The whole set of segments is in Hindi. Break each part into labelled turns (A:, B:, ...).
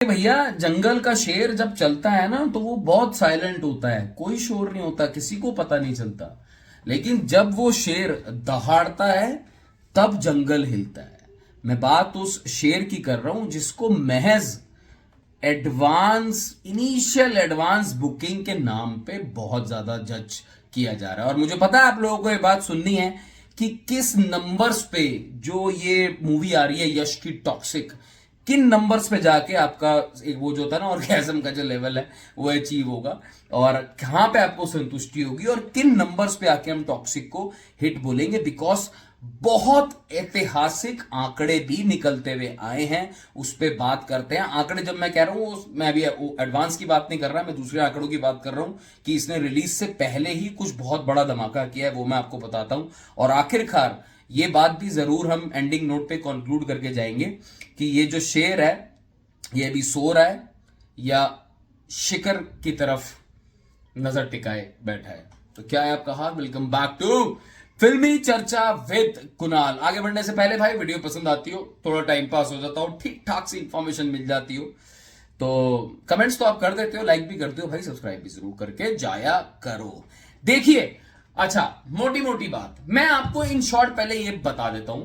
A: भैया, जंगल का शेर जब चलता है ना तो वो बहुत साइलेंट होता है, कोई शोर नहीं होता, किसी को पता नहीं चलता। लेकिन जब वो शेर दहाड़ता है तब जंगल हिलता है। मैं बात उस शेर की कर रहा हूं जिसको महज एडवांस इनिशियल एडवांस बुकिंग के नाम पे बहुत ज्यादा जज किया जा रहा है। और मुझे पता है आप लोगों को ये बात सुननी है कि किस नंबर्स पे जो ये मूवी आ रही है यश की टॉक्सिक, किन नंबर्स पे जाके आपका एक वो जो होता है ना ऑर्गेजम का जो लेवल है वो अचीव होगा, और कहां पे आपको संतुष्टि होगी, और किन नंबर्स पे आके हम टॉक्सिक को हिट बोलेंगे। बिकॉज बहुत ऐतिहासिक आंकड़े भी निकलते हुए आए हैं, उस पर बात करते हैं। आंकड़े जब मैं कह रहा हूं मैं अभी एडवांस की बात नहीं कर रहा, मैं दूसरे आंकड़ों की बात कर रहा हूं कि इसने रिलीज से पहले ही कुछ बहुत बड़ा धमाका किया है, वो मैं आपको बताता हूं। और आखिरकार ये बात भी जरूर हम एंडिंग नोट पे कंक्लूड करके जाएंगे कि ये जो शेर है ये अभी सो रहा है या शिखर की तरफ नजर टिकाए बैठा है। तो क्या है आपका हाल? वेलकम बैक टू फिल्मी चर्चा विद कुणाल। आगे बढ़ने से पहले भाई, वीडियो पसंद आती हो, थोड़ा टाइम पास हो जाता हो, ठीक ठाक सी इंफॉर्मेशन मिल जाती हो तो कमेंट्स तो आप कर देते हो, लाइक भी करते हो भाई, सब्सक्राइब भी जरूर करके जाया करो। देखिए, अच्छा, मोटी मोटी बात मैं आपको इन शॉर्ट पहले ये बता देता हूं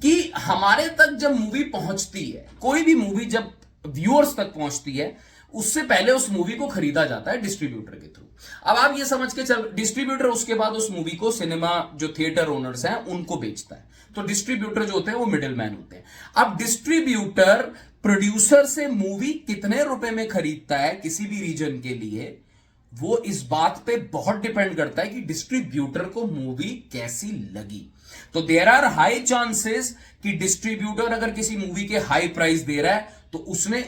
A: कि हमारे तक जब मूवी पहुंचती है, कोई भी मूवी जब व्यूअर्स तक पहुंचती है, उससे पहले उस मूवी को खरीदा जाता है डिस्ट्रीब्यूटर के थ्रू। अब आप ये समझ के चल, डिस्ट्रीब्यूटर उसके बाद उस मूवी को सिनेमा जो थिएटर ओनर्स हैं उनको बेचता है। तो डिस्ट्रीब्यूटर जो होते हैं वो मिडिल मैन होते हैं। अब डिस्ट्रीब्यूटर प्रोड्यूसर से मूवी कितने रुपए में खरीदता है किसी भी रीजन के लिए, वो इस बात पे बहुत डिपेंड करता है कि डिस्ट्रीब्यूटर को मूवी कैसी लगी। तो देयर आर हाई चांसेस कि डिस्ट्रीब्यूटर अगर किसी मूवी के हाई प्राइस दे रहा है तो उसने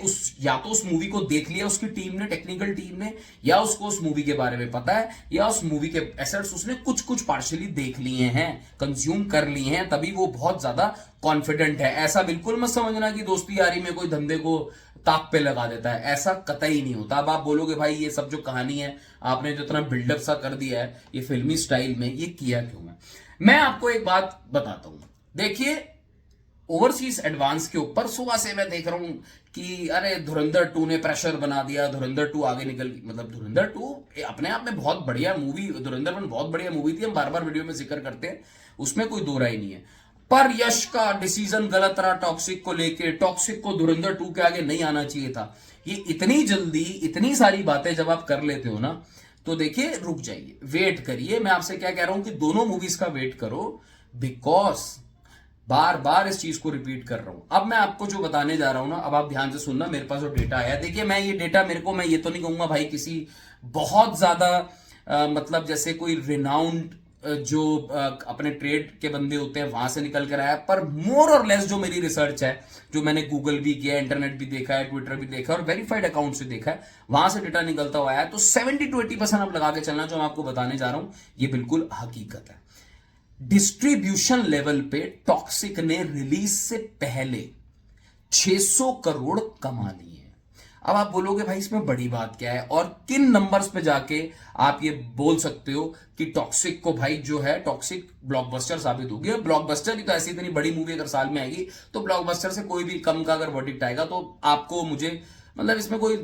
A: या तो उस मूवी को देख लिया उसकी टीम ने, टेक्निकल टीम ने, या उसको उस मूवी के बारे में पता है, या उस मूवी के एसेट्स उसने कुछ कुछ पार्शियली देख लिए हैं, कंज्यूम कर लिए हैं, तभी वो बहुत ज्यादा कॉन्फिडेंट है। ऐसा बिल्कुल मत समझना कि दोस्ती यारी में कोई धंधे को ताक पे लगा देता है, ऐसा कतई नहीं होता। अब आप बोलोगे भाई ये सब जो कहानी है आपने जो इतना बिल्डअप सा कर दिया है ये फिल्मी स्टाइल में, ये किया क्यों है? मैं आपको एक बात बताता हूं। देखिए, ओवरसीज एडवांस के ऊपर सुबह से मैं देख रहा हूं कि अरे धुरंधर 2 ने प्रेशर बना दिया, धुरंधर 2 आगे निकल, मतलब धुरंधर 2 अपने आप में बहुत बढ़िया मूवी, धुरंधर 1 बहुत बढ़िया मूवी थी, हम बार बार वीडियो में जिक्र करते हैं, उसमें कोई दो राय नहीं है। पर यश का डिसीजन गलत रहा टॉक्सिक को लेके, टॉक्सिक को धुरंधर 2 के आगे नहीं आना चाहिए था। ये इतनी जल्दी इतनी सारी बातें जब आप कर लेते हो ना, तो देखिए रुक जाइए, वेट करिए। मैं आपसे क्या कह रहा हूं कि दोनों मूवीज का वेट करो, बिकॉज बार बार इस चीज को रिपीट कर रहा हूं। अब मैं आपको जो बताने जा रहा हूं ना, अब आप ध्यान से सुनना, मेरे पास जो डेटा आया, देखिए मैं ये डेटा, मेरे को, मैं ये तो नहीं कहूंगा भाई किसी बहुत ज्यादा मतलब जैसे कोई रिनाउंड जो अपने ट्रेड के बंदे होते हैं वहां से निकल कर आया, पर मोर और लेस जो मेरी रिसर्च है, जो मैंने गूगल भी किया, इंटरनेट भी देखा है, ट्विटर भी देखा है और वेरीफाइड अकाउंट से देखा है, वहां से डेटा निकलता हुआ आया है। तो 70 to 80% आप लगा के चलना, जो मैं आपको बताने जा रहा हूं ये बिल्कुल हकीकत है। डिस्ट्रीब्यूशन लेवल पे टॉक्सिक ने रिलीज से पहले 600 करोड़ कमा लिए हैं। अब आप बोलोगे भाई इसमें बड़ी बात क्या है, और किन नंबर्स पे जाके आप ये बोल सकते हो कि टॉक्सिक को भाई जो है, टॉक्सिक ब्लॉकबस्टर साबित होगी। और ब्लॉकबस्टर ही तो, ऐसी इतनी बड़ी मूवी अगर साल में आएगी तो ब्लॉकबस्टर से कोई भी कम का अगर वर्डिक्ट आएगा तो आपको मुझे, मतलब इसमें कोई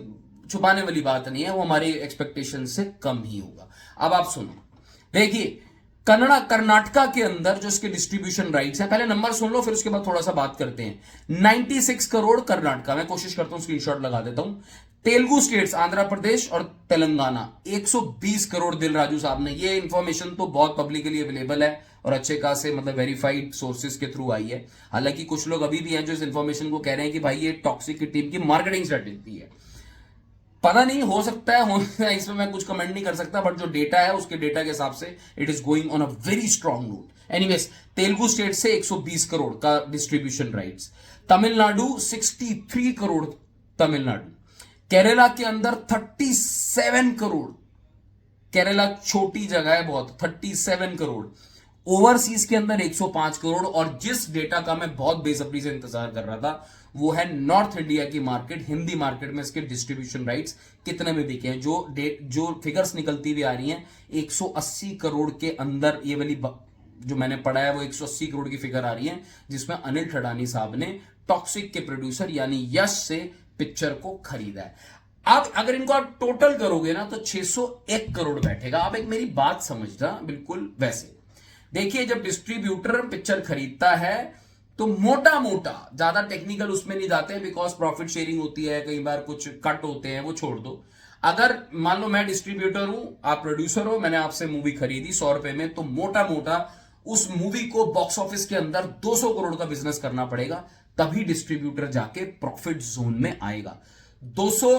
A: छुपाने वाली बात नहीं है, वो हमारी एक्सपेक्टेशन से कम ही होगा। अब आप सुनो, देखिए कन्नड़ा कर्नाटका के अंदर जो इसके डिस्ट्रीब्यूशन राइट्स हैं, पहले नंबर सुन लो फिर उसके बाद थोड़ा सा बात करते हैं। 96 करोड़ कर्नाटका, मैं कोशिश करता हूं स्क्रीनशॉट लगा देता हूं। तेलुगु स्टेट्स आंध्र प्रदेश और तेलंगाना 120 करोड़ दिल राजू साहब ने, ये इंफॉर्मेशन तो बहुत पब्लिकली अवेलेबल है और अच्छे खासे मतलब वेरीफाइड सोर्सेज के थ्रू आई है। हालांकि कुछ लोग अभी भी हैं जो इस इंफॉर्मेशन को कह रहे हैं कि भाई ये टॉक्सिक की टीम की मार्केटिंग स्ट्रेटेजी है। पता नहीं, हो सकता है, इसमें मैं कुछ कमेंट नहीं कर सकता, बट जो डेटा है उसके डेटा के हिसाब से it is going on a very strong note. Anyways, Telugu state से 120 करोड़ का डिस्ट्रीब्यूशन राइट्स, तमिलनाडु 63 करोड़, तमिलनाडु, केरला के अंदर 37 करोड़, केरला छोटी जगह है बहुत, 37 करोड़, ओवरसीज के अंदर 105 करोड़। और जिस डेटा का मैं बहुत बेसब्री से इंतजार कर रहा था वो है नॉर्थ इंडिया की मार्केट, हिंदी मार्केट में इसके डिस्ट्रीब्यूशन राइट्स कितने में बिके हैं। जो फिगर्स निकलती हुई आ रही हैं 180 करोड़ के अंदर, ये वाली जो मैंने पढ़ा है वो 180 करोड़ की फिगर आ रही है, जिसमें अनिल ठडानी साहब ने टॉक्सिक के प्रोड्यूसर यानी यश से पिक्चर को खरीदा है। अब अगर इनको आप टोटल करोगे ना तो 601 करोड़ बैठेगा। आप एक मेरी बात समझना बिल्कुल वैसे। देखिए, जब डिस्ट्रीब्यूटर पिक्चर खरीदता है तो मोटा मोटा, ज्यादा टेक्निकल उसमें नहीं जाते हैं बिकॉज प्रॉफिट शेयरिंग होती है, कई बार कुछ कट होते हैं, वो छोड़ दो। अगर मान लो मैं डिस्ट्रीब्यूटर हूं, आप प्रोड्यूसर हो, मैंने आपसे मूवी खरीदी 100 रुपए में, तो मोटा मोटा उस मूवी को बॉक्स ऑफिस के अंदर 200 करोड़ का बिजनेस करना पड़ेगा, तभी डिस्ट्रीब्यूटर जाके प्रॉफिट जोन में आएगा। 200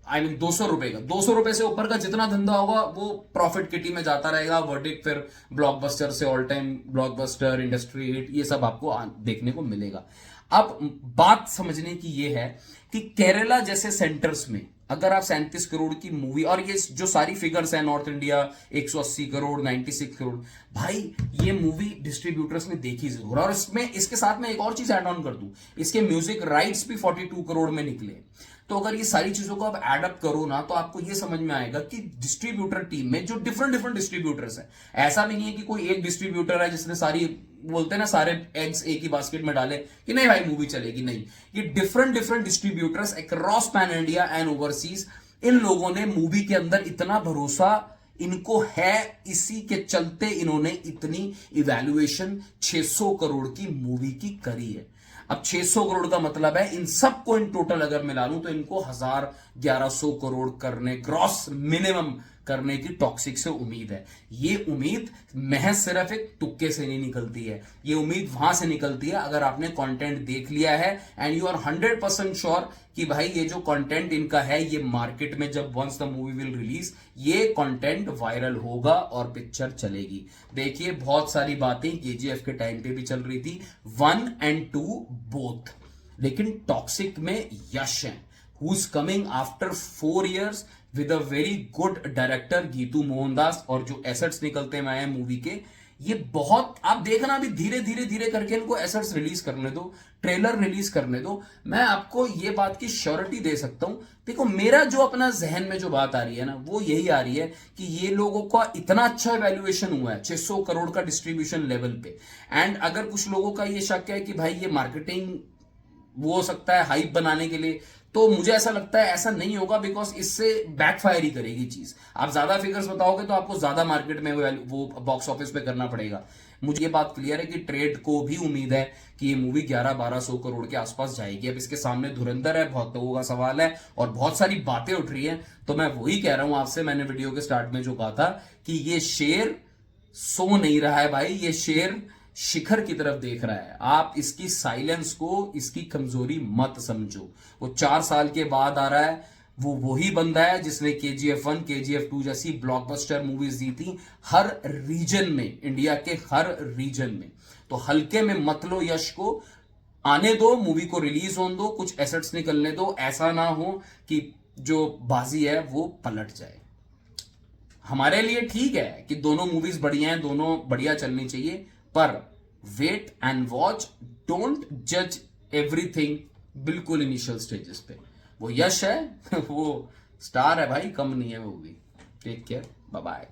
A: 200 रुपए का, 200 रुपए से ऊपर का जितना धंधा होगा वो प्रॉफिट किटी में जाता रहेगा। वर्डिक्ट फिर ब्लॉकबस्टर से all time blockbuster, industry hit, ये सब आपको देखने को मिलेगा। अब बात समझने की ये है कि केरला जैसे सेंटर्स में अगर आप 37 करोड़ की मूवी, और ये जो सारी फिगर्स है, नॉर्थ इंडिया 180 करोड़, 96 करोड़, भाई ये मूवी डिस्ट्रीब्यूटर्स ने देखी जरूर। और इसमें इसके साथ में एक और चीज ऐड ऑन कर दूं, इसके म्यूजिक राइट्स भी 42 करोड़ में निकले। तो अगर ये सारी चीजों को आप एडअप करो ना, तो आपको ये समझ में आएगा कि डिस्ट्रीब्यूटर टीम में जो डिफरेंट डिफरेंट डिस्ट्रीब्यूटर्स है, ऐसा भी नहीं है कि कोई एक डिस्ट्रीब्यूटर है जिसने सारी, बोलते हैं ना, सारे एग्स एक ही बास्केट में डाले कि नहीं भाई मूवी चलेगी, नहीं। ये different different distributors across pan India and overseas, इन लोगों ने मूवी के अंदर इतना भरोसा इनको है, इसी के चलते इन्होंने इतनी इवैल्यूएशन 600 करोड़ की मूवी की करी है। अब 600 करोड़ का मतलब है इन सबको इन टोटल अगर मिला लूं तो इनको 1100 करोड़ करने, ग्रॉस मिनिमम करने की टॉक्सिक से उम्मीद है। ये उम्मीद महज सिर्फ एक तुक्के से नहीं निकलती है, ये उम्मीद वहां से निकलती है अगर आपने कंटेंट देख लिया है एंड यू आर 100% श्योर कि भाई ये जो कंटेंट इनका है, ये मार्केट में जब once the movie will release, ये कंटेंट वायरल होगा और पिक्चर चलेगी। देखिए, बहुत सारी बातें केजीएफ के टाइम पे भी चल रही थी, 1 and 2 बोथ, लेकिन टॉक्सिक में यश है, who is coming after 4 years with a very good director Geetu Mohandas, और जो एसेट्स निकलते हैं मूवी के, ये बहुत, आप देखना अभी धीरे धीरे धीरे करके इनको एसेट्स रिलीज करने दो, ट्रेलर रिलीज करने दो। मैं आपको ये बात की श्योरिटी दे सकता हूं। देखो, मेरा जो अपना जहन में जो बात आ रही है ना, वो यही आ रही है कि ये लोगों का इतना अच्छा वैल्यूएशन हुआ है 600 करोड़ का डिस्ट्रीब्यूशन लेवल पे, एंड अगर कुछ लोगों का ये शक है कि भाई ये मार्केटिंग वो हो सकता है हाइप बनाने के लिए, तो मुझे ऐसा लगता है ऐसा नहीं होगा, बिकॉज इससे बैकफायर ही करेगी चीज। आप ज्यादा फिगर्स बताओगे तो आपको ज्यादा मार्केट में वो बॉक्स ऑफिस पे करना पड़ेगा। मुझे ये बात क्लियर है कि ट्रेड को भी उम्मीद है कि ये मूवी 1100-1200 करोड़ के आसपास जाएगी। अब इसके सामने धुरंधर है, बहुत लोगों का सवाल है और बहुत सारी बातें उठ रही हैं, तो मैं वही कह रहा हूं आपसे, मैंने वीडियो के स्टार्ट में जो कहा था कि ये शेर सो नहीं रहा है भाई, ये शेर शिखर की तरफ देख रहा है। आप इसकी साइलेंस को, इसकी कमजोरी मत समझो। वो 4 साल के बाद आ रहा है, वो वही बंदा है जिसने KGF 1, KGF 2 जैसी ब्लॉकबस्टर मूवीज दी थी हर रीजन में, इंडिया के हर रीजन में। तो हल्के में मत लो यश को, आने दो, मूवी को रिलीज होने दो, कुछ एसेट्स निकलने दो, ऐसा ना हो कि जो बाजी है वो पलट जाए। हमारे लिए ठीक है कि दोनों मूवीज बढ़िया हैं, दोनों बढ़िया चलनी चाहिए, पर वेट एंड वॉच, डोंट जज एवरीथिंग बिल्कुल इनिशियल स्टेजेस पे। वो यश है वो स्टार है भाई, कम नहीं है वो भी। Take care, bye bye.